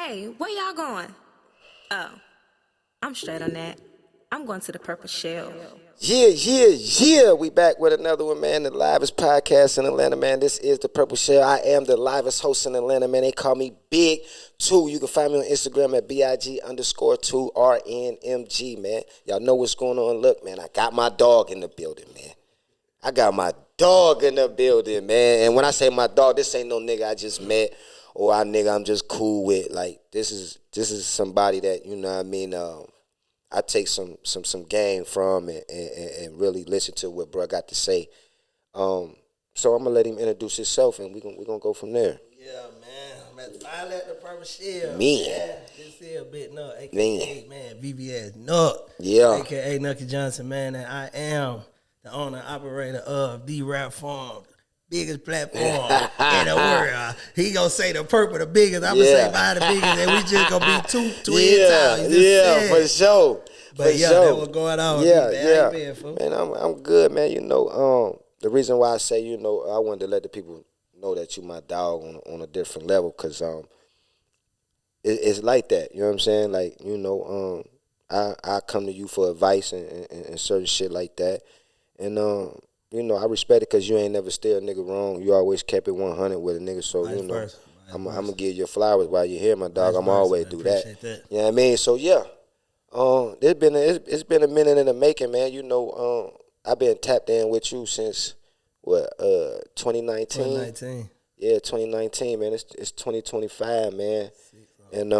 Hey, where y'all going? Oh, I'm straight on that. I'm going to the Purple Shell. Yeah. We back with another one, man. The livest podcast in Atlanta, man. This is the Purple Shell. I am the livest host in Atlanta, man. They call me Big 2. You can find me on Instagram at BIG_2RNMG, man. Y'all know what's going on. Look, man, I got my dog in the building, man. I got my dog in the building, man. And when I say my dog, this ain't no nigga I just met or a nigga I'm just cool with. Like, this is somebody that, you know what I mean, I take some game from and really listen to what bro got to say. So I'm gonna let him introduce himself and we gonna go from there. Yeah, man. I'm at finally at the Purple Shell. Man. This here Big Nuck, Man. man, VVS Nuck. Yeah. AKA Knucky Johnson, man. And I am the owner and operator of The Rap Farm, biggest platform in the world. He gonna say the purple the biggest. I'm gonna say by the biggest, and we just gonna be two twin towers. For sure. But for yeah, sure. that was going on. Yeah, man. yeah. How you been, fool? Man, I'm good, man. You know, the reason why I say, you know, I wanted to let the people know that you my dog on a different level, cause it's like that. You know what I'm saying? Like, you know, I come to you for advice and certain shit like that, and you know, I respect it because you ain't never steered a nigga wrong. You always kept it 100 with a nigga, so Vice you know, versa. I'm gonna give you flowers while you're here, my dog. Vice I'm versa, always man. do that. Appreciate that. You know what I mean? So yeah, it's been a minute in the making, man. You know, I've been tapped in with you since what 2019. 2019. Yeah, 2019, man. It's 2025, man. And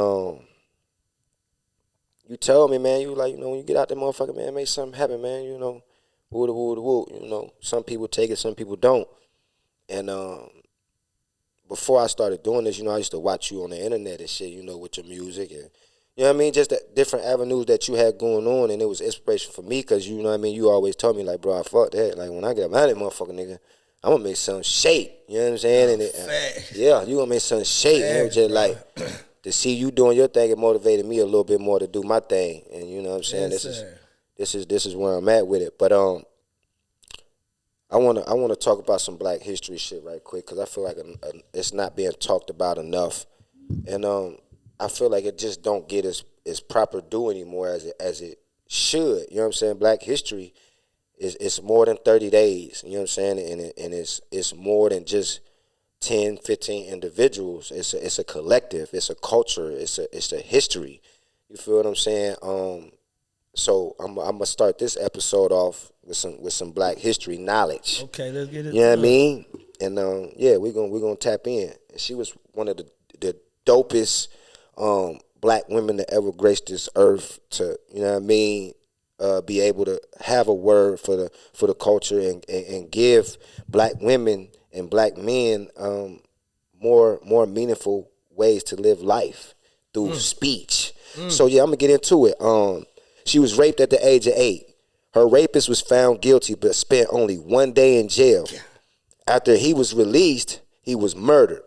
you told me, man, you like, you know, when you get out there, motherfucker, man, make something happen, man. You know, woo. You know, some people take it, some people don't. And before I started doing this, you know, I used to watch you on the internet and shit, you know, with your music and, you know what I mean, just the different avenues that you had going on, and it was inspiration for me because, you know what I mean, you always told me, like, bro, I fuck that. Like, when I get out of that motherfucker, nigga, I'm going to make some shape, you know what I'm saying? Yeah, you going to make some shape, and it was just like, to see you doing your thing, it motivated me a little bit more to do my thing, and you know what I'm saying? Yes, This is where I'm at with it, but I wanna talk about some Black history shit right quick because I feel like it's not being talked about enough, and I feel like it just don't get as proper due anymore as it should. You know what I'm saying? Black history is more than 30 days. You know what I'm saying? And it's more than just 10, 15 individuals. It's a collective. It's a culture. It's a history. You feel what I'm saying? So I'm gonna start this episode off with some Black history knowledge. Okay, let's get it. You know what I mean? And yeah, we're gonna tap in. And she was one of the dopest Black women to ever grace this earth. To, you know what I mean, be able to have a word for the culture and give Black women and Black men more meaningful ways to live life through speech. So yeah, I'm gonna get into it. She was raped at the age of 8. Her rapist was found guilty but spent only 1 day in jail. After he was released, he was murdered.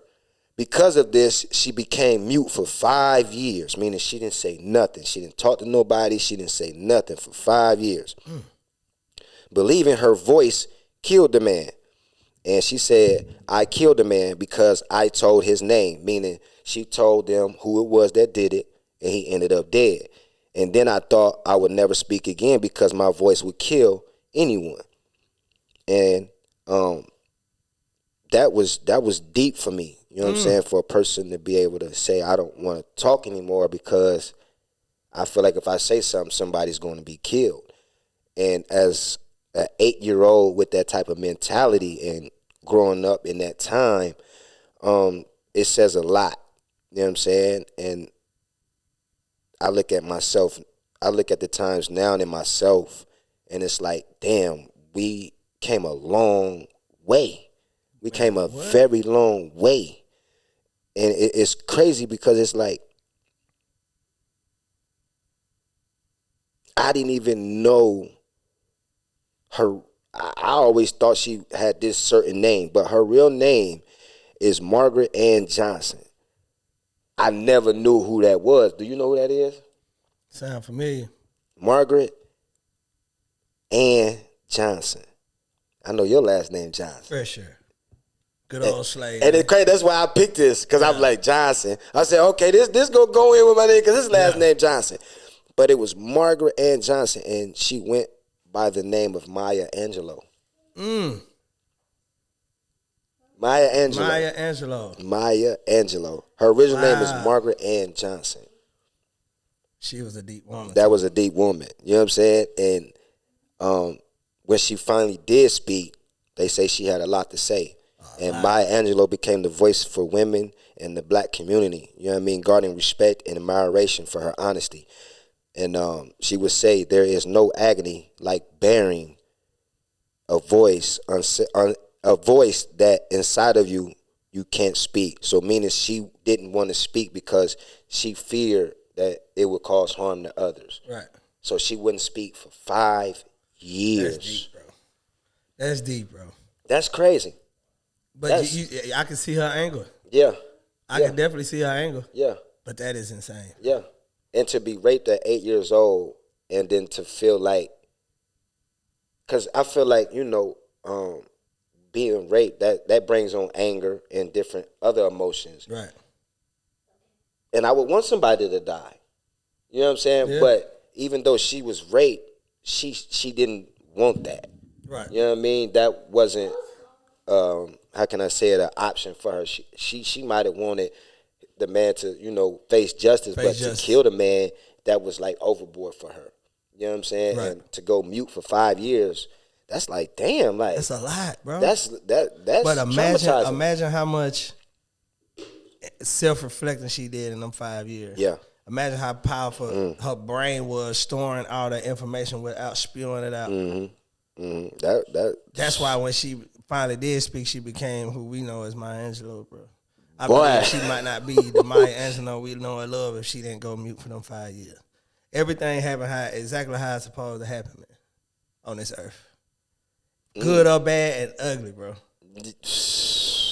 Because of this, she became mute for 5 years, meaning she didn't say nothing. She didn't talk to nobody. She didn't say nothing for 5 years. Believing her voice killed the man. And she said, I killed the man because I told his name, meaning she told them who it was that did it, and he ended up dead. And then I thought I would never speak again because my voice would kill anyone. And that was deep for me. You know what I'm saying? For a person to be able to say, I don't want to talk anymore because I feel like if I say something, somebody's going to be killed. And as an 8-year-old with that type of mentality and growing up in that time, it says a lot. You know what I'm saying? And I look at the times now and in myself, and it's like, damn, we came a long way. We came a very long way. And it's crazy because it's like, I didn't even know her. I always thought she had this certain name, but her real name is Margaret Ann Johnson. I never knew who that was. Do you know who that is? Sound familiar? Margaret Ann Johnson. I know your last name Johnson. For sure. Good old Slade. And it's crazy. That's why I picked this because I was like Johnson. I said, okay, this gonna go in with my name because his last name Johnson. But it was Margaret Ann Johnson, and she went by the name of Maya Angelou. Maya Angelou. Her original name is Margaret Ann Johnson. She was a deep woman. That was a deep woman. You know what I'm saying? And when she finally did speak, they say she had a lot to say. And Maya Angelou became the voice for women in the black community. You know what I mean? Guarding respect and admiration for her honesty. And she would say, there is no agony like bearing a voice that inside of you can't speak. So meaning she didn't want to speak because she feared that it would cause harm to others. Right. So she wouldn't speak for 5 years. That's deep, bro. That's crazy. But I can see her angle. Yeah. I can definitely see her angle. Yeah. But that is insane. Yeah. And to be raped at 8 years old and then to feel like, because I feel like, being raped, that brings on anger and different other emotions. Right. And I would want somebody to die. You know what I'm saying? Yeah. But even though she was raped, she didn't want that. Right. You know what I mean? That wasn't, how can I say it, an option for her. She might have wanted the man to, face justice, but to kill the man, that was like overboard for her. You know what I'm saying? Right. And to go mute for 5 years, that's like, damn, like that's a lot, bro. That's but traumatizing. imagine how much self-reflecting she did in them 5 years. Yeah. Imagine how powerful her brain was storing all that information without spewing it out. That's why when she finally did speak, she became who we know as Maya Angelou, bro. I believe she might not be the Maya Angelou we know and love if she didn't go mute for them 5 years. Everything happened exactly how it's supposed to happen, man, on this earth. Good or bad and ugly, bro.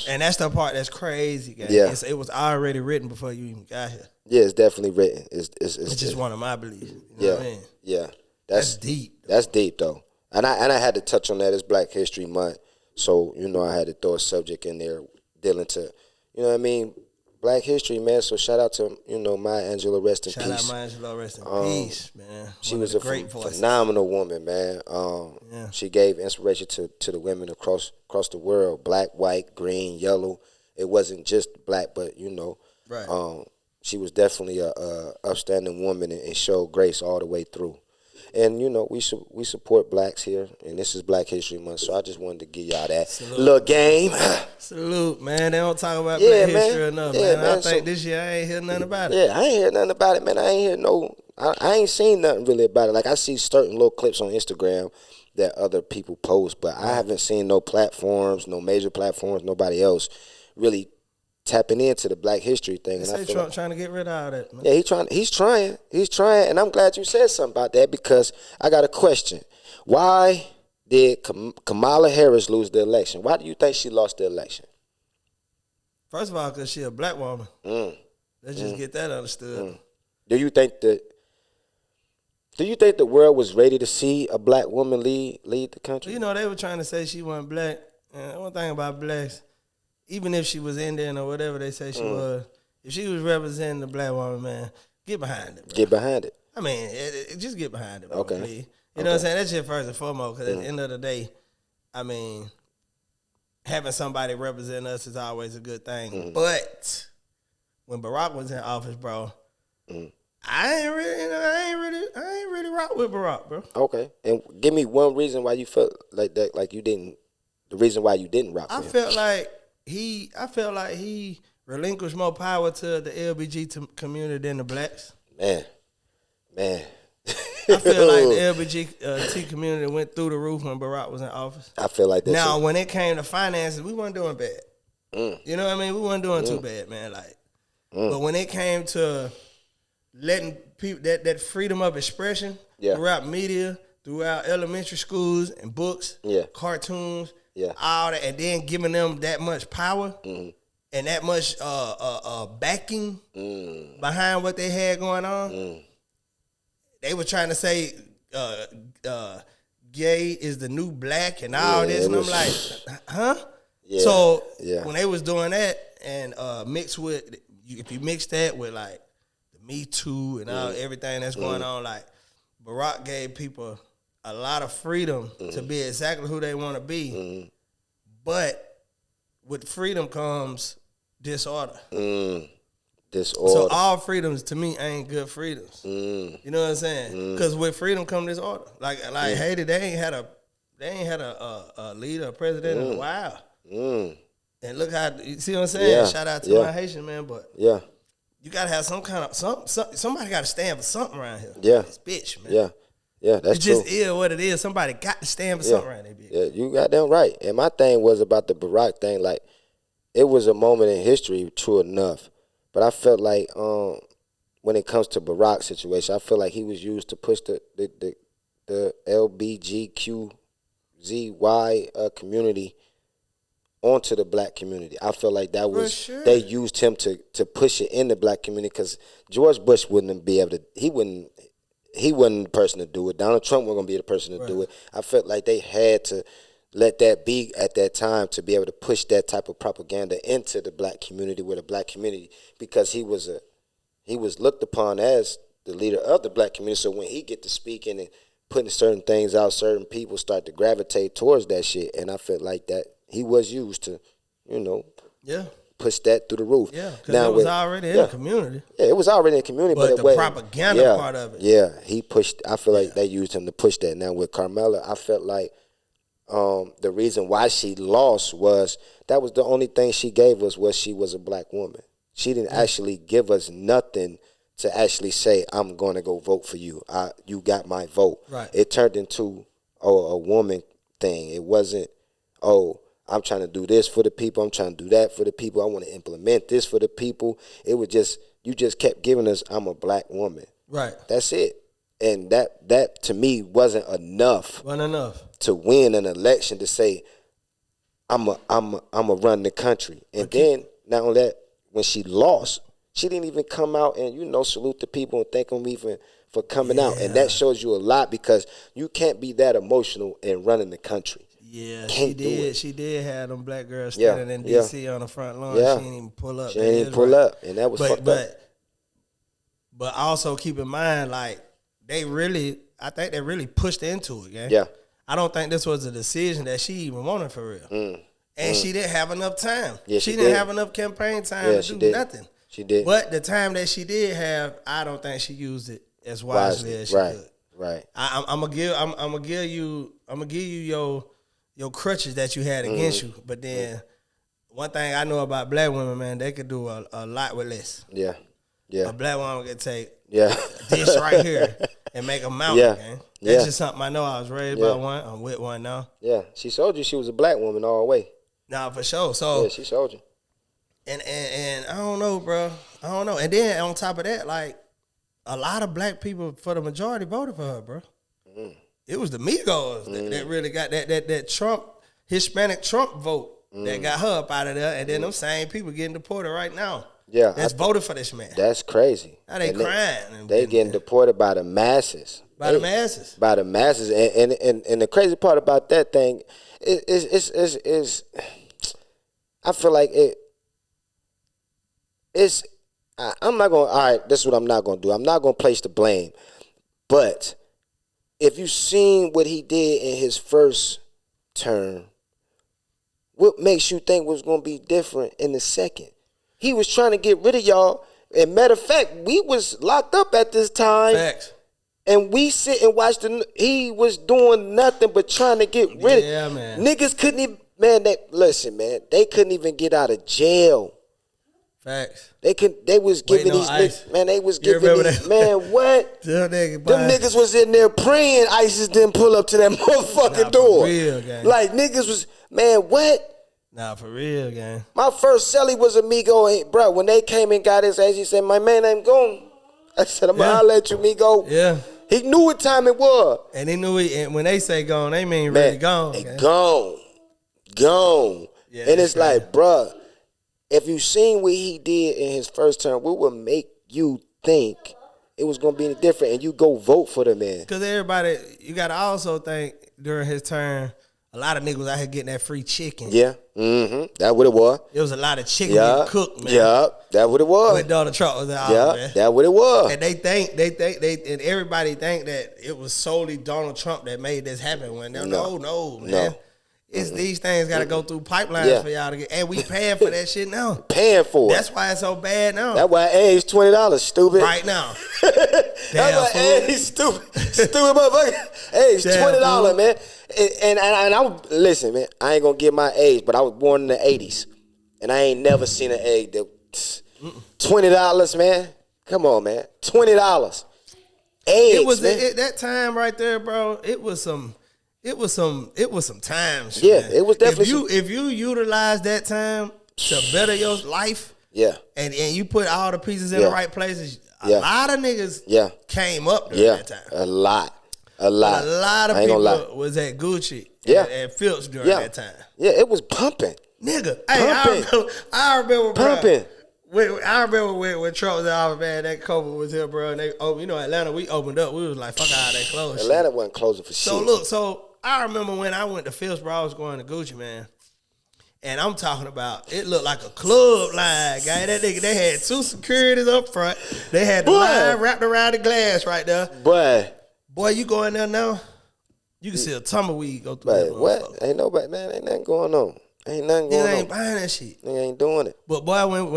And that's the part that's crazy, guys. Yeah. It was already written before you even got here. Yeah, it's definitely written. It's just one of my beliefs. You know what I mean? Yeah. That's deep. That's deep, though. And I had to touch on that. It's Black History Month. So, I had to throw a subject in there dealing to, Black history, man. So shout out to, Maya Angelou, rest in peace. Shout out Maya Angelou, rest in peace, man. She was a phenomenal woman, man. She gave inspiration to the women across the world, black, white, green, yellow. It wasn't just black, but, right. She was definitely a upstanding woman and showed grace all the way through. And, we support blacks here, and this is Black History Month, so I just wanted to give y'all that little game. Salute, man. They don't talk about Black history enough, man. I think this year I ain't hear nothing about it. Yeah, I ain't hear nothing about it, man. I ain't seen nothing really about it. Like, I see certain little clips on Instagram that other people post, but I haven't seen no major platforms, nobody else really tapping into the Black history thing. And I feel Trump trying to get rid of all that, man. Yeah, he's trying, and I'm glad you said something about that because I got a question. Why did Kamala Harris lose the election? Why do you think she lost the election? First of all, because she a black woman. Let's just get that understood. Do you think the world was ready to see a black woman lead the country? They were trying to say she wasn't black. And one thing about blacks, even if she was Indian or whatever they say she was, if she was representing the black woman, man, get behind it, bro. Get behind it. I mean, just get behind it, bro, okay. Please. You know what I'm saying? That's just first and foremost, because at the end of the day, I mean, having somebody represent us is always a good thing. But when Barack was in office, bro, I ain't really rock with Barack, bro. Okay. And give me one reason why you felt like that, like you didn't, the reason why you didn't rock with him. I felt like he relinquished more power to the LBG community than the blacks. Man. I feel like the LGBT community went through the roof when Barack was in office. I feel like that. Now, when it came to finances, we weren't doing bad. You know what I mean? We weren't doing too bad, man. But when it came to letting people that freedom of expression throughout media, throughout elementary schools and books, cartoons, all that, and then giving them that much power and that much backing behind what they had going on. They were trying to say gay is the new black and all this, and I'm like, huh? Yeah. So Yeah. when they was doing that and mixed with, if you mix that with like the Me Too and all everything that's going on, like Barack gave people a lot of freedom to be exactly who they want to be, but with freedom comes disorder. Disorder. So all freedoms to me ain't good freedoms. You know what I'm saying? Because with freedom comes disorder. Like Haiti, they ain't had a leader, a president in a while. And look how, you see what I'm saying? Yeah. Shout out to my Haitian man, but Yeah. you gotta have some kind of somebody gotta stand for something around here. Yeah. This bitch, man. Yeah. Yeah, that's It true. just is what it is. Somebody got to stand for something around there, bitch. Yeah, you got them right. And my thing was about the Barack thing, like, it was a moment in history, true enough. But I felt like when it comes to Barack's situation, I feel like he was used to push the LBGQZY community onto the black community. I feel like that was sure. they used him to push it in the black community, because George Bush wouldn't be able to. He wasn't the person to do it. Donald Trump wasn't gonna be the person to do it. I felt like they had to let that be at that time to be able to push that type of propaganda into the black community, because he was looked upon as the leader of the black community. So when he get to speaking and putting certain things out, certain people start to gravitate towards that shit. And I felt like that he was used to, push that through the roof. Yeah, because it was already in the community. Yeah, it was already in the community. But the propaganda part of it. Yeah, he pushed. I feel like they used him to push that. Now with Carmella, I felt like the reason why she lost was that was the only thing she gave us was she was a black woman. She didn't actually give us nothing to actually say, I'm going to go vote for you. You got my vote. Right. It turned into a woman thing. It wasn't, I'm trying to do this for the people. I'm trying to do that for the people. I want to implement this for the people. It was just, you just kept giving us, I'm a black woman. Right. That's it. And that to me wasn't enough. Wasn't enough To win an election to say, I'm a run the country. And then not only that, when she lost, she didn't even come out and salute the people and thank them even for coming out. And that shows you a lot, because you can't be that emotional in running the country. Yeah, Can't do it. She did have them black girls standing in D.C. on the front lawn. Yeah. She didn't even pull up. She didn't even pull up, and that was fucked up. But also keep in mind, like, I think they really pushed into it, gang. Yeah. I don't think this was a decision that she even wanted for real. And she didn't have enough time. Yeah, she she didn't did. have enough campaign time to do nothing. She did. But the time that she did have, I don't think she used it as wisely as she could. Right. I'm gonna give you your crutches that you had against you. But then one thing I know about black women, man, they could do a lot with less. Yeah. Yeah. A black woman could take this right here and make a mountain, Yeah. man. Yeah. That's just something I know. I was raised by one. I'm with one now. Yeah. She showed you she was a black woman all the way. Nah, for sure. So Yeah, she showed you. and I don't know, bro. I don't know. And then on top of that, like, a lot of black people, for the majority, voted for her, bro. It was the Migos that really got that Trump, Hispanic Trump vote that got her up out of there. And then them same people getting deported right now. Yeah. That's voted for this man. That's crazy. Now they crying. They getting deported by the masses. By the masses. By the masses. And the crazy part about that thing is I feel like I'm not going to, all right, this is what I'm not going to do. I'm not going to place the blame. But if you seen what he did in his first term, what makes you think was going to be different in the second? He was trying to get rid of y'all. And matter of fact, we was locked up at this time. Facts. And we sit and watch he was doing nothing but trying to get rid of. Yeah, man. Niggas couldn't even, man, they couldn't even get out of jail. Facts. They was giving these niggas, man, they was giving these, man, what? Them niggas was in there praying ISIS didn't pull up to that motherfucking door. For real, gang. Like, niggas was, man, what? Nah, for real, gang. My first celly was Amigo, and bro, when they came and got his ass, he said, my man ain't gone. I said, I'll let you, Migo. Yeah. He knew what time it was. And he knew and when they say gone, they mean really gone. They gone. Yeah, and it's like, bruh, if you seen what he did in his first term, what would make you think it was going to be any different and you go vote for the man? Because everybody, you got to also think during his term, a lot of niggas was out here getting that free chicken. Yeah. That what it was. There was a lot of chicken Yeah. getting cooked, man. Yeah. That what it was. When Donald Trump was out, Yeah. man. That what it was. And and everybody think that it was solely Donald Trump that made this happen. When no, man. It's these things got to go through pipelines for y'all to get, and we paying for that shit now. Paying for it. That's why it's so bad now. That's why eggs $20, stupid. Right now. That's why eggs stupid motherfucker. Eggs $20, man. And I listen, man. I ain't gonna get my age, but I was born in the '80s, and I ain't never seen an egg that $20, man. Come on, man. $20. Eggs, It was man. that time right there, bro. It was some times. Yeah, man. it was definitely if you utilize that time to better your life, and you put all the pieces in the right places, a lot of niggas came up during that time. A lot. But a lot of people was at Gucci and Phillips during that time. Yeah, it was pumping. Nigga, Pumping. I remember, bro. Pumping. I remember when Trump was out, man, that COVID was here, bro. And they Atlanta, we opened up. We was like, fuck all that closed. Atlanta wasn't closing for shit. So I remember when I went to Phillips, bro, I was going to Gucci, man. And I'm talking about, it looked like a club line, guy. That nigga, they had 2 securities up front. They had the line wrapped around the glass right there. Boy, you go in there now, you can see a tumbleweed go through that motherfucker. What? Ain't nobody, man, ain't nothing going on. Ain't nothing going on. Nigga ain't buying that shit. Nigga ain't doing it. But boy, when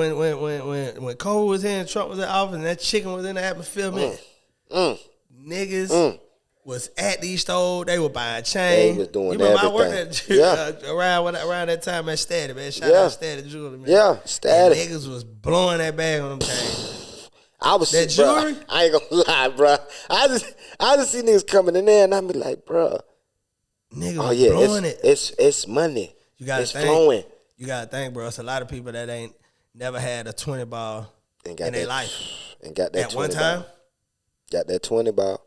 COVID was here and Trump was in office and that chicken was in the atmosphere, man, niggas was at these stores. They were buying chains. They was doing you remember everything. I worked around that time at Static, man. Shout out Static Jewelry, man. Yeah, Static. And niggas was blowing that bag on them chains. I was that jewelry. Bro, I ain't gonna lie, bro. I just see niggas coming in there and I be like, bro. Niggas was blowing it. It's money. It's flowing. You gotta think, bro. It's a lot of people that ain't never had a 20 ball in their life. And got that at 20 one time. Ball. Got that 20 ball.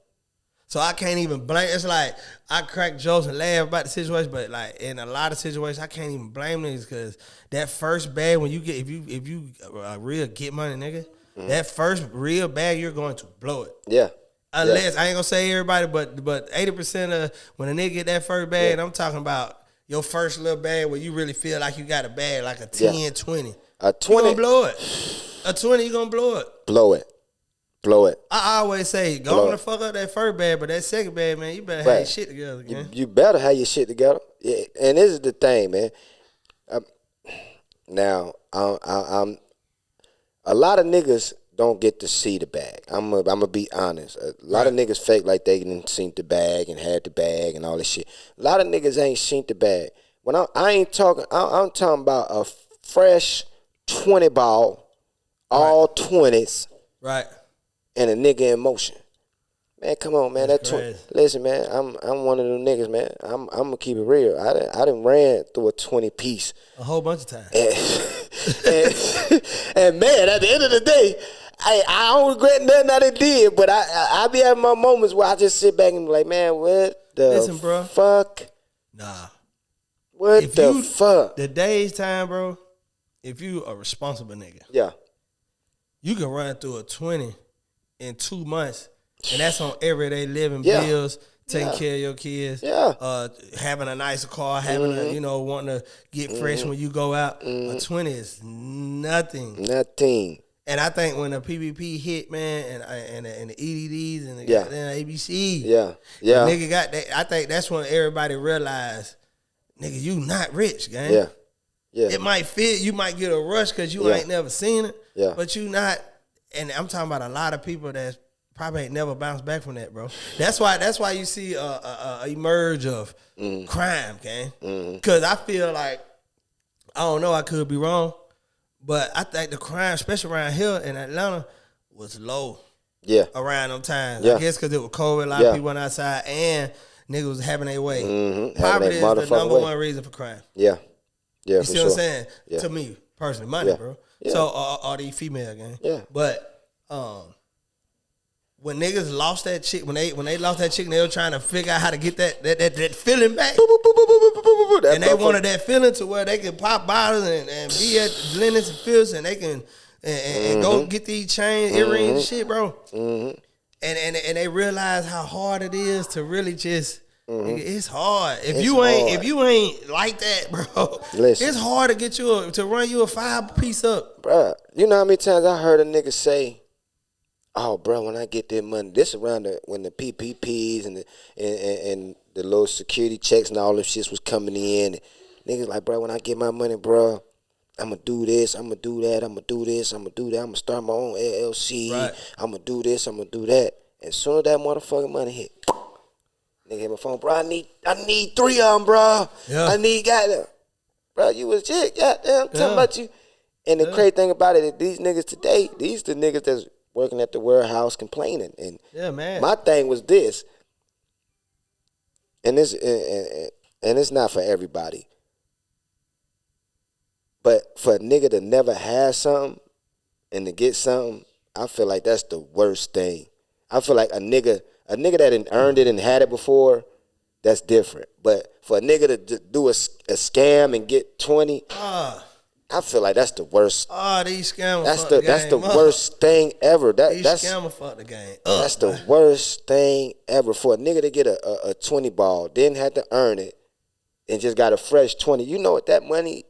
So I can't even blame. It's like I crack jokes and laugh about the situation, but like in a lot of situations, I can't even blame niggas because that first bag when you get if you real get money, nigga, that first real bag you're going to blow it. Yeah. Unless I ain't gonna say everybody, but 80% of when a nigga get that first bag, and I'm talking about your first little bag where you really feel like you got a bag, like a 10, 20. A 20. You gonna blow it. A 20, you gonna blow it. Blow it. I always say, go on and fuck up that first bag, but that second bag, man, you better have your shit together, man. You better have your shit together. Yeah. And this is the thing, man. Now, I'm a lot of niggas don't get to see the bag. I'm gonna be honest. A lot of niggas fake like they didn't seen the bag and had the bag and all this shit. A lot of niggas ain't seen the bag. When I ain't talking, I'm talking about a fresh 20 ball, all 20s, right, and a nigga in motion. Man, come on, man. That's that 20. Listen, man. I'm one of them niggas, man. I'm gonna keep it real. I done ran through a 20 piece a whole bunch of times. And man, at the end of the day, I don't regret nothing I did, but I be having my moments where I just sit back and be like, man, what the fuck? Nah. What the fuck? The day's time, bro, if you a responsible nigga, you can run through a 20 in 2 months, and that's on everyday living bills, taking care of your kids, having a nicer car, having a, wanting to get fresh when you go out. A 20 is nothing. And I think when the PPP hit, man, and the EDDs and the goddamn ABC, nigga got that. I think that's when everybody realized, nigga, you not rich, gang. It might feel you might get a rush because you ain't never seen it, but you not. And I'm talking about a lot of people that probably ain't never bounced back from that, bro. That's why you see a emerge of crime, gang. Because I feel like, I don't know, I could be wrong, but I think the crime, especially around here in Atlanta, was low. Around them times. I guess because it was COVID, a lot of people went outside and niggas was having their way. Poverty is the number one reason for crime. You see what I'm saying? To me, personally, money, bro. So, are these female, gang? But, when niggas lost that chick, when they lost that chick, they were trying to figure out how to get that feeling back. And they wanted that feeling to where they could pop bottles and be at Lennox and Phillips and they can and go get these chains, earrings and shit, bro. And they realize how hard it is to really just Nigga, it's hard. If It's you ain't hard. if you ain't like that, bro, Listen. it's hard to get you to run you a 5-piece up. Bruh, you know how many times I heard a nigga say, "Oh, bro, when I get that money, this around when the PPPs and the little security checks and all them shits was coming in. Niggas like, bro, when I get my money, bro, I'm gonna do this, I'm gonna do that, I'm gonna do this, I'm gonna do that, I'm gonna start my own LLC, Right. I'm gonna do this, I'm gonna do that." As soon as that motherfucking money hit, nigga hit my phone, bro. I need 3 of them, bro. Yeah. I need goddamn, bro. You was jig, goddamn. I'm talking Yeah. about you. And the crazy thing about it is these niggas today, these the niggas that's working at the warehouse complaining. And Yeah, man. my thing was this, and it's not for everybody, but for a nigga to never have something and to get something, I feel like that's the worst thing. I feel like a nigga that done earned it and had it before, that's different. But for a nigga to do a scam and get 20, I feel like that's the worst. These scammers. That's the worst thing ever. These That's scammers fuck the game. that's the worst thing ever. For a nigga to get a 20 ball, didn't have to earn it, and just got a fresh 20. You know what that money?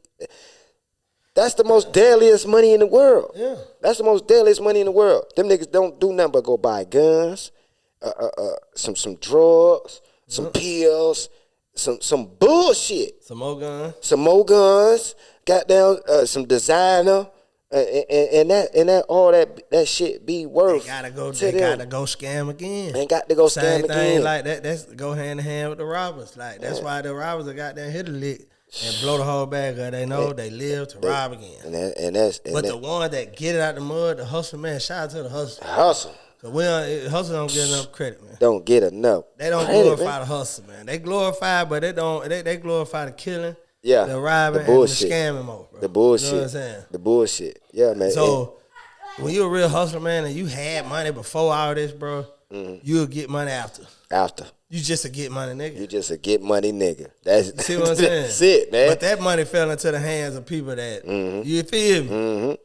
That's the most deadliest money in the world. Yeah. That's the most deadliest money in the world. Them niggas don't do nothing but go buy guns, some drugs, some pills, some bullshit. Some more guns. Some more guns, goddamn, some designer, and that all that shit be worth. They gotta go scam again. Ain't got to go Same scam thing again. like that. That's go hand in hand with the robbers. Like that's why the robbers are goddamn hit a lick and blow the whole bag up. They know they live to rob again. And The ones that get it out the mud, the hustle, man, shout out to the hustle. hustle Cause hustle don't get enough credit, man. don't get enough. They don't credit, glorify man. the hustle, man. They glorify, but they don't. They glorify the killing, Yeah, the robbing, the bullshit. and the scamming more, bro. The bullshit. You know what I'm saying? The bullshit. Yeah, man. So when you a real hustler, man, and you had money before all this, bro, you'll get money after. After You just a get money nigga. you just a get money nigga. That's You see what I'm saying? That's it, man. But that money fell into the hands of people that you feel me,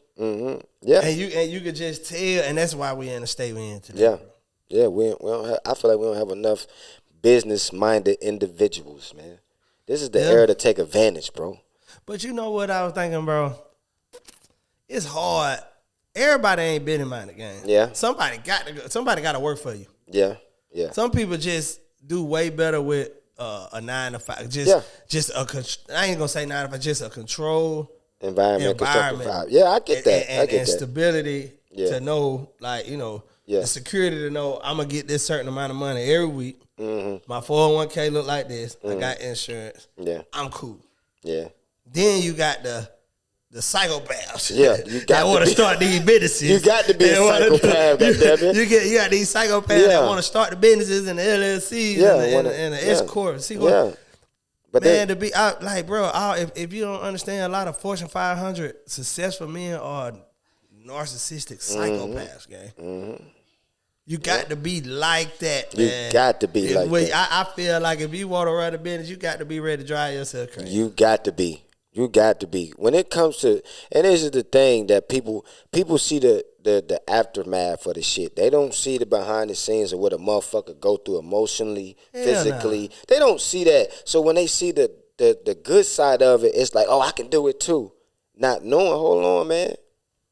Yeah, and you could just tell, and that's why we in the state we in today. yeah, bro. yeah. We don't have, I feel like we don't have enough business-minded individuals, man. This is the era to take advantage, bro. But you know what I was thinking, bro? It's hard. Everybody ain't been in mind game. Yeah. Somebody got to work for you. Yeah, yeah. Some people just do way better with a 9 to 5. I ain't gonna say 9 to 5. Just a control Environment. Constructive vibe. Yeah, I get that. I get and that. stability Yeah. to know, like Yeah. the security to know I'm gonna get this certain amount of money every week. My 401k look like this. I got insurance. Yeah, I'm cool. yeah. Then you got the psychopaths. Yeah, you got that to want to be- start these businesses. You got to be a They wanna- psychopath, goddammit. You got these psychopaths Yeah. that want to start the businesses and the LLCs and the S corps. See what? Yeah. But Man, to be out like, bro, if you don't understand, a lot of Fortune 500 successful men are narcissistic psychopaths, gang. You got to be like that, You man. got to be like that. I feel like if you want to run a business, you got to be ready to drive yourself crazy. You got to be. You got to be. When it comes to, and this is the thing that people see the aftermath for the shit. They don't see the behind the scenes of what a motherfucker go through emotionally, Hell physically. They don't see that. So when they see the good side of it, it's like, oh, I can do it too. Not knowing, hold on, man.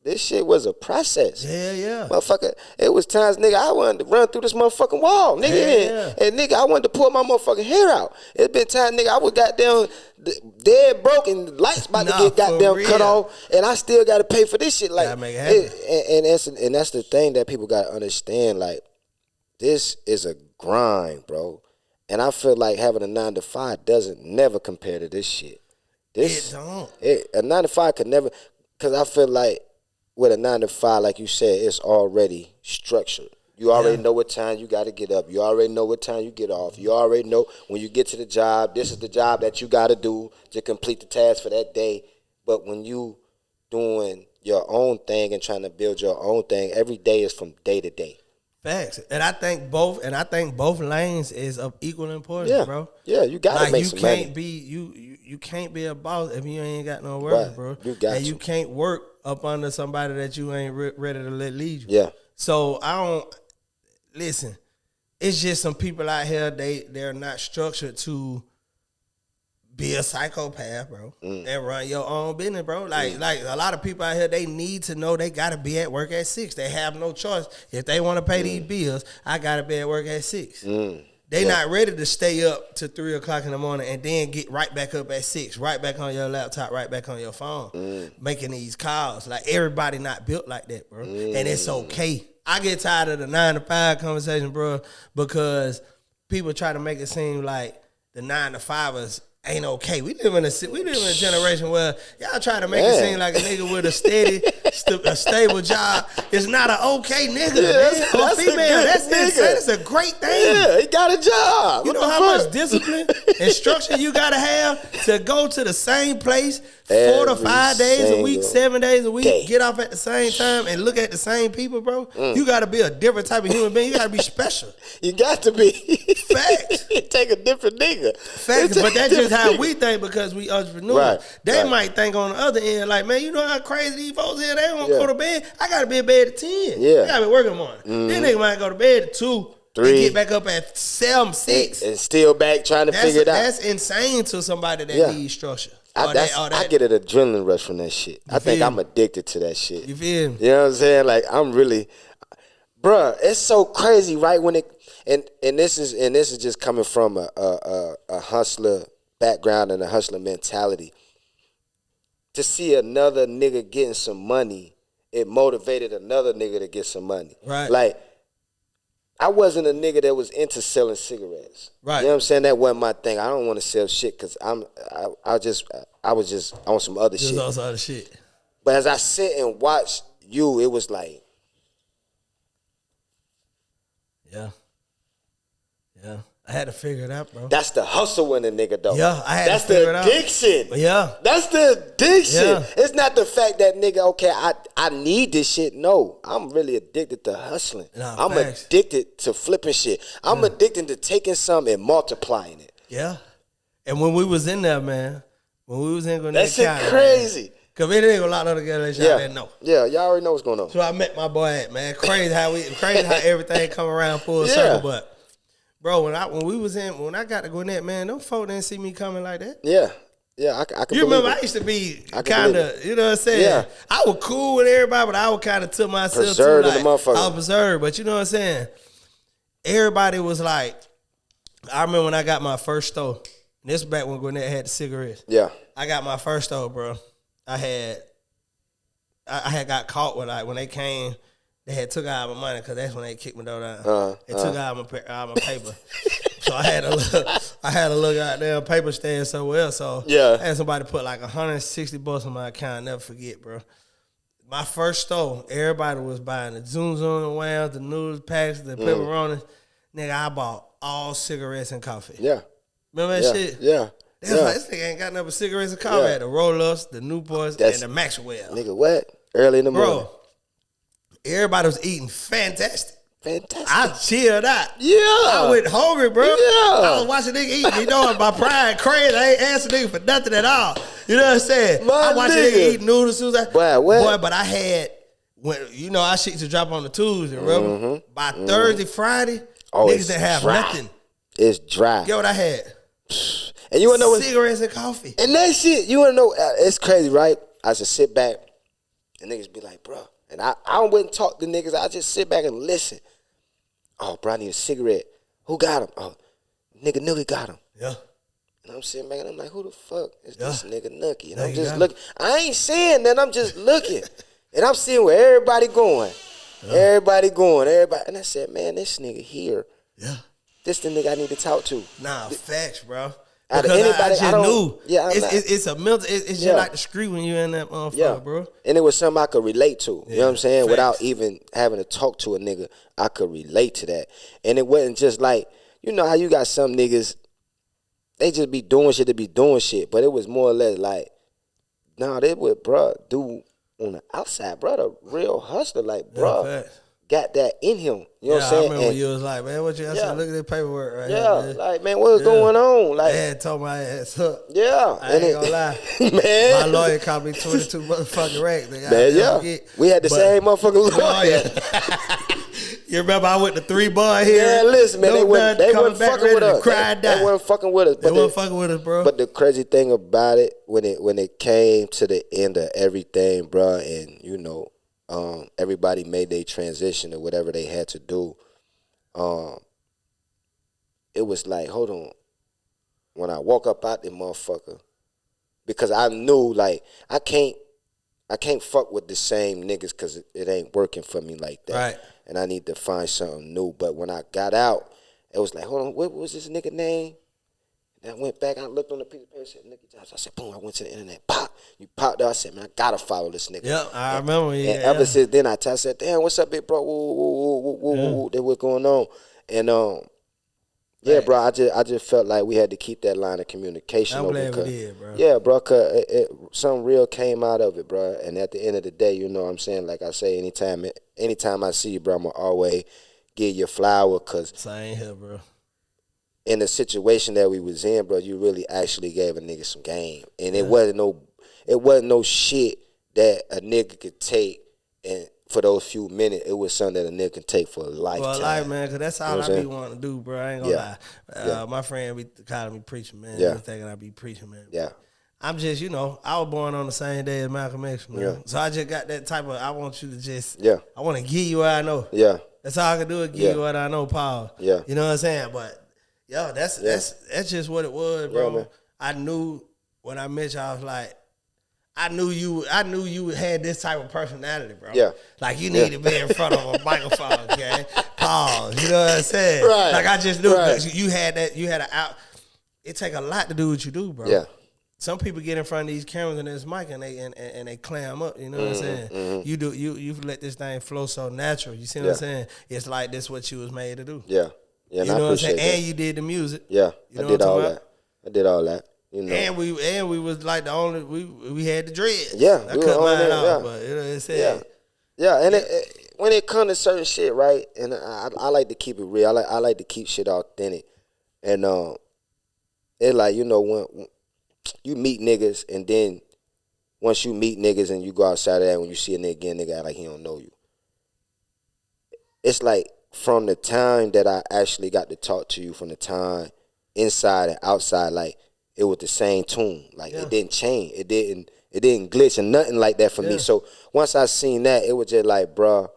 This shit was a process. Yeah. Motherfucker, it was times, nigga, I wanted to run through this motherfucking wall, nigga. Yeah. And nigga, I wanted to pull my motherfucking hair out. It been time, nigga, I was goddamn dead broke and lights about to get for goddamn real. cut off, and I still got to pay for this shit. Like, Gotta make it happen. and that's the thing that people got to understand. Like, this is a grind, bro. And I feel like having a 9 to 5 doesn't never compare to this shit. This, It don't. a 9 to 5 could never, because I feel like with a 9 to 5, like you said, it's already structured. You already know what time you got to get up. You already know what time you get off. You already know when you get to the job, this is the job that you got to do to complete the task for that day. But when you doing your own thing and trying to build your own thing, every day is from day to day. Facts. And I think both lanes is of equal importance, Yeah, bro. yeah, you got to Like make you some can't money. be you can't be a boss if you ain't got no work, Right. bro. You got and to. you can't work up under somebody that you ain't ready to let lead you. Yeah. So I don't listen. it's just some people out here, they're not structured to be a psychopath, bro, and run your own business, bro. Like a lot of people out here, they need to know they gotta be at work at 6. They have no choice. If they want to pay these bills, I gotta be at work at 6. They not ready to stay up to 3 o'clock in the morning and then get right back up at 6, right back on your laptop, right back on your phone, making these calls. Like, everybody not built like that, bro. And it's okay. I get tired of the 9 to 5 conversation, bro, because people try to make it seem like the 9 to 5ers ain't okay. We live in a generation where y'all try to make it seem like a nigga with a stable job is not an okay nigga. Yeah, man. Or female, that's insane. That's a great thing. Yeah, he got a job. You know how much discipline and structure you gotta have to go to the same place 4 to 5 days a week, 7 days a week, get off at the same time and look at the same people, bro. You gotta be a different type of human being. You gotta be special. You got to be. Facts. Take a different nigga. Facts, but that's just how we think because we entrepreneurs. Right, they might think on the other end, like, man, you know how crazy these folks here, they don't go to bed. I gotta be in bed at 10. Yeah. I gotta be working in the morning. Then nigga might go to bed at 2, 3, and get back up at 7, 6. And still back trying to figure it out. That's insane to somebody that needs structure. I get an adrenaline rush from that shit. I think I'm addicted to that shit. You feel me? You know what I'm saying? Like, I'm really, bruh, it's so crazy, right? When it and this is just coming from a hustler background and a hustler mentality. To see another nigga getting some money, it motivated another nigga to get some money. Right. Like, I wasn't a nigga that was into selling cigarettes. Right. You know what I'm saying? That wasn't my thing. I don't want to sell shit because I was just on some other shit. Just on some other shit. But as I sit and watch you, it was like, yeah. I had to figure it out, bro. that's the hustle in a nigga, though. Yeah, I had to figure it out. That's the addiction. Yeah. That's the addiction. Yeah. It's not the fact that nigga, okay, I need this shit. No, I'm really addicted to hustling. Nah, I'm facts. addicted to flipping shit. I'm addicted to taking something and multiplying it. Yeah. And when we was in there, man, when we was in Gwinnett That shit County, crazy. Because it ain't a lot of other guys y'all didn't know. Yeah, y'all already know what's going on. So I met my boy at, man. Crazy how everything come around full circle. But bro, when I got to Gwinnett, man, them folk didn't see me coming like that. Yeah. Yeah, I can You believe remember it. I used to be I can kind believe of, you know what I'm saying? Yeah. I was cool with everybody, but I was kind of to myself Preserved too. in Like, the motherfucker. I was preserved, but you know what I'm saying? Everybody was like, I remember when I got my first store. And this was back when Gwinnett had the cigarettes. Yeah. I got my first store, bro. I had got caught with, like, when they came, they had took out my money because that's when they kicked me down. They took out my paper. So I had a little goddamn paper stand somewhere else. So Yeah. I had somebody put like $160 on my account. Never forget, bro. My first store, everybody was buying the Zoom and Whams, the noodles packs, the pepperonis. Nigga, I bought all cigarettes and coffee. Yeah. Remember that shit? Yeah. They was like, this nigga ain't got nothing but cigarettes and coffee. I had the Roll-Ups, the Newports, and the Maxwell. Nigga, what? Early in the morning. Bro, everybody was eating fantastic. Fantastic. I chilled out. Yeah. I went hungry, bro. Yeah. I was watching nigga eat. You know, my pride crazy. I ain't answering nigga for nothing at all. You know what I'm saying? I watched nigga eat noodles. Boy, but I had, when I shit to drop on the Tuesday, remember? By Thursday, Friday, niggas didn't have nothing. It's dry. Get what I had? And you want to know what? Cigarettes and coffee. And that shit, you want to know, it's crazy, right? I just sit back and niggas be like, bro. And I wouldn't talk to niggas. I just sit back and listen. Oh, bro, I need a cigarette. Who got him? Oh, nigga Knucky got him. Yeah. And I'm sitting back and I'm like, who the fuck is this nigga Knucky? And Nigga I'm just looking. I ain't saying that. I'm just looking. And I'm seeing where everybody going. Everybody. And I said, man, this nigga here. Yeah. This the nigga I need to talk to. Nah, facts, bro. Out of Because anybody, I just knew. Yeah, it's a mental. It's just like the street when you in that motherfucker, bro. And it was something I could relate to. You know what I'm saying? Facts. Without even having to talk to a nigga, I could relate to that. And it wasn't just like, you know how you got some niggas, they just be doing shit to be doing shit. But it was more or less like, nah, they would, bro, do on the outside, bro, the real hustler, like, bro. Got that in him. You know what I'm saying? I remember when you was like, man, what you said, look at this paperwork right here. Man. Like, man, what's going on? Like, man, told my ass up. Yeah. I ain't gonna lie. Man. My lawyer called me 22 motherfucking racks. Man, yeah. We had the same motherfucking lawyer. You remember I went to 3 bar here? Yeah, listen, man, they wasn't fucking with us. They wasn't fucking with us. They wasn't fucking with us, bro. But the crazy thing about it, when it came to the end of everything, bro, and you know, everybody made their transition or whatever they had to do. It was like, hold on. When I woke up out the motherfucker, because I knew like I can't fuck with the same niggas because it ain't working for me like that. Right. And I need to find something new. But when I got out, it was like, hold on, what was this nigga name? And I went back, I looked on the piece of paper, said Knucky Johnson. I said, boom, I went to the internet, pop. You popped out. I said, man, I gotta follow this nigga. Yep, I remember. And ever since then, I said, damn, what's up, big bro? Woo, that what's going on? And yeah, bro, I just felt like we had to keep that line of communication. I'm glad we did, bro. Yeah, bro, cause something real came out of it, bro. And at the end of the day, you know what I'm saying? Like I say, anytime I see you, bro, I'm going to always give you a flower, cause same here, bro. In the situation that we was in, bro, you really actually gave a nigga some game. And it wasn't no shit that a nigga could take and for those few minutes. It was something that a nigga can take for a lifetime. For a life, man, because that's all I be wanting to do, bro. I ain't gonna lie. My friend be calling me preaching, man. Yeah. He thinking I be preaching, man. Yeah. I'm just, you know, I was born on the same day as Malcolm X, man. Yeah. So I just got that type of, I want you to just, I want to give you what I know. Yeah. That's all I can do is give you what I know, Paul. Yeah. You know what I'm saying? But, yo, that's just what it was, bro. Man. I knew when I met you, I was like, I knew you had this type of personality, bro. Yeah. Like you need to be in front of a microphone, okay? Pause. You know what I'm saying? Right. Like I just knew right. you had an out. It take a lot to do what you do, bro. Yeah. Some people get in front of these cameras and this mic and they clam up. You know what I'm saying? Mm-hmm. You let this thing flow so natural. You see what I'm saying? It's like this what you was made to do. Yeah. Yeah. You know what I'm saying? And you did the music. Yeah. You know I did all that. I did all that. You know. And we was like the only we had the dreads. Yeah, I cut mine off, but you know what I'm saying. Yeah, and when it comes to certain shit, right? And I like to keep it real. I like to keep shit authentic, and it's like, you know, when you meet niggas, and then once you meet niggas and you go outside of that, when you see a nigga again, nigga act like he don't know you. It's like from the time that I actually got to talk to you, from the time inside and outside, like. It was the same tune. Like it didn't change. It didn't glitch and nothing like that for me. So once I seen that, it was just like, bruh,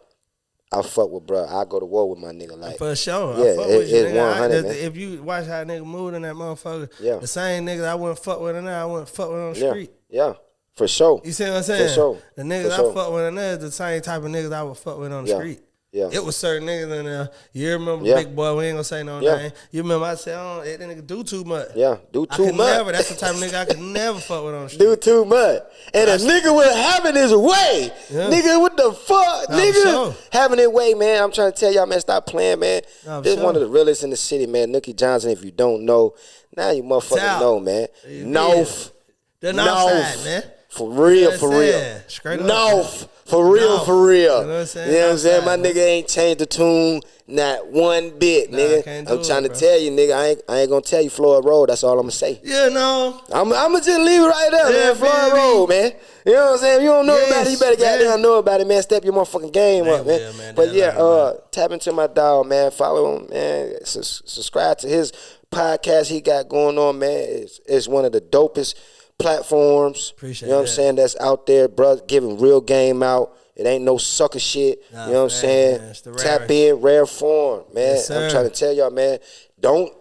I fuck with bruh. I go to war with my nigga. Like for sure. Yeah, I fuck with you, it's 100, man. If you watch how nigga moved in that motherfucker, the same niggas I wouldn't fuck with now, I wouldn't fuck with on the street. Yeah, for sure. You see what I'm saying? For sure. The niggas I fuck with in there is the same type of niggas I would fuck with on the street. Yeah. It was certain niggas in there. You remember Big Boy, we ain't gonna say no name. You remember I said, oh, that nigga do too much. Yeah, do too much. That's the type of nigga I could never fuck with on the street. Do too much. And a nigga was having his way. Nigga, what the fuck? Nigga having his way, man. I'm trying to tell y'all, man, stop playing, man. This is one of the realest in the city, man. Knucky Johnson, if you don't know, now you motherfuckers know, man. North. The north side, man. For real, for real. Straight up. North. For real, for real. You know what I'm saying? You know what I'm saying? My nigga ain't changed the tune not one bit, nigga. I'm trying to tell you, nigga, I ain't gonna tell you Floyd Road. That's all I'm gonna say. Yeah, no. I'm gonna just leave it right there, man. Floyd Road, man. You know what I'm saying? If you don't know about it, you better goddamn know about it, man. Step your motherfucking game up, man. But yeah, tap into my dog, man. Follow him, man. Subscribe to his podcast he got going on, man. It's one of the dopest platforms. Appreciate you know what I'm saying? That's out there, bro. Giving real game out. It ain't no sucker shit. You know what I'm saying? Man, Tap in, rare form, man. Yes, I'm trying to tell y'all, man. Don't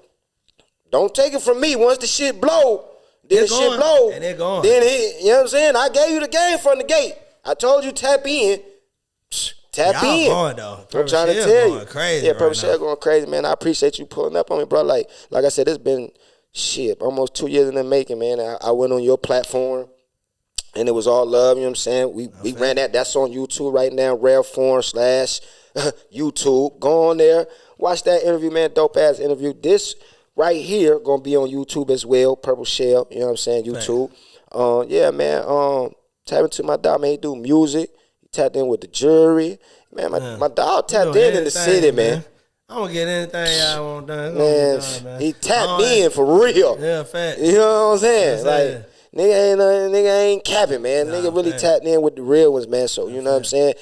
take it from me. Once the shit blow, then the shit blow. And they're going. Then you know what I'm saying? I gave you the game from the gate. I told you tap in. Tap y'all in. Going, though. I'm trying to tell you. Crazy yeah, Purple Shell going crazy, man. I appreciate you pulling up on me, bro. Like I said, it's been almost 2 years in the making, man. I went on your platform. And it was all love, you know what I'm saying? We ran that. That's on YouTube right now, Rareform/YouTube. Go on there. Watch that interview, man. Dope-ass interview. This right here going to be on YouTube as well, Purple Shell. You know what I'm saying? YouTube. Yeah, man. Tap into my dog, man. He do music. He tapped in with the jury. Man, my dog tapped in the city, man. I'm going to get anything I want done. Man, he tapped in for real. Yeah, fact. You know what I'm saying? Like, nigga ain't capping, man. Nigga really tapped in with the real ones, man. So, you know what I'm saying?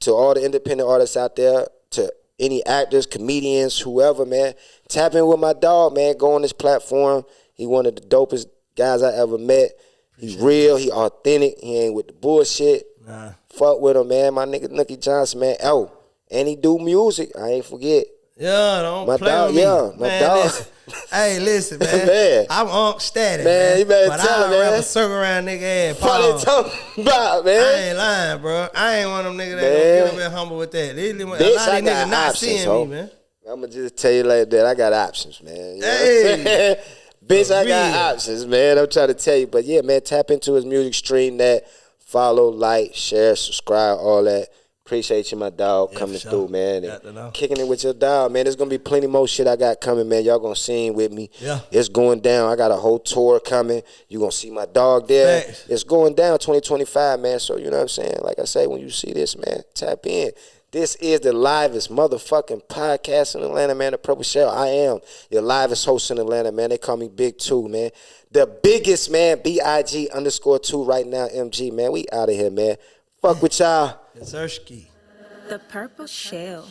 To all the independent artists out there, to any actors, comedians, whoever, man, tap in with my dog, man. Go on this platform. He one of the dopest guys I ever met. He real, he authentic. He ain't with the bullshit. Nah. Fuck with him, man. My nigga Knucky Johnson, man. Oh, and he do music. I ain't forget. Yeah, don't My play dog, with me. yeah, my Man, dog. Listen. Hey, listen, man. Man. I'm Unc Static, Man, you better but tell him, I'll man. rap a circle around nigga ass. Fuck they Pause. talking about, man. I ain't lying, bro. I ain't one of them niggas that Man. gonna get up and humble with that. A lot of Bitch, these I got niggas not options, seeing ho. me, man. I'ma just tell you like that. I got options, man. You know what I'm Hey. saying? Bitch, I got real. options, man. I'm trying to tell you. But yeah, man, tap into his music, stream that, follow, like, share, subscribe, all that. Appreciate you, my dog, Yeah, coming for sure. through, man. Got to know. And kicking it with your dog, man. There's gonna be plenty more shit I got coming, man. Y'all gonna sing with me. Yeah. It's going down. I got a whole tour coming. You gonna see my dog there. Thanks. It's going down 2025, man. So you know what I'm saying? Like I say, when you see this, man, tap in. This is the livest motherfucking podcast in Atlanta, man. The Purple Shell. I am your livest host in Atlanta, man. They call me Big 2, man. The biggest, man. BIG_2 right now, MG, man. We out of here, man. Fuck with y'all. Yes, sir, ski. The Purple Shell.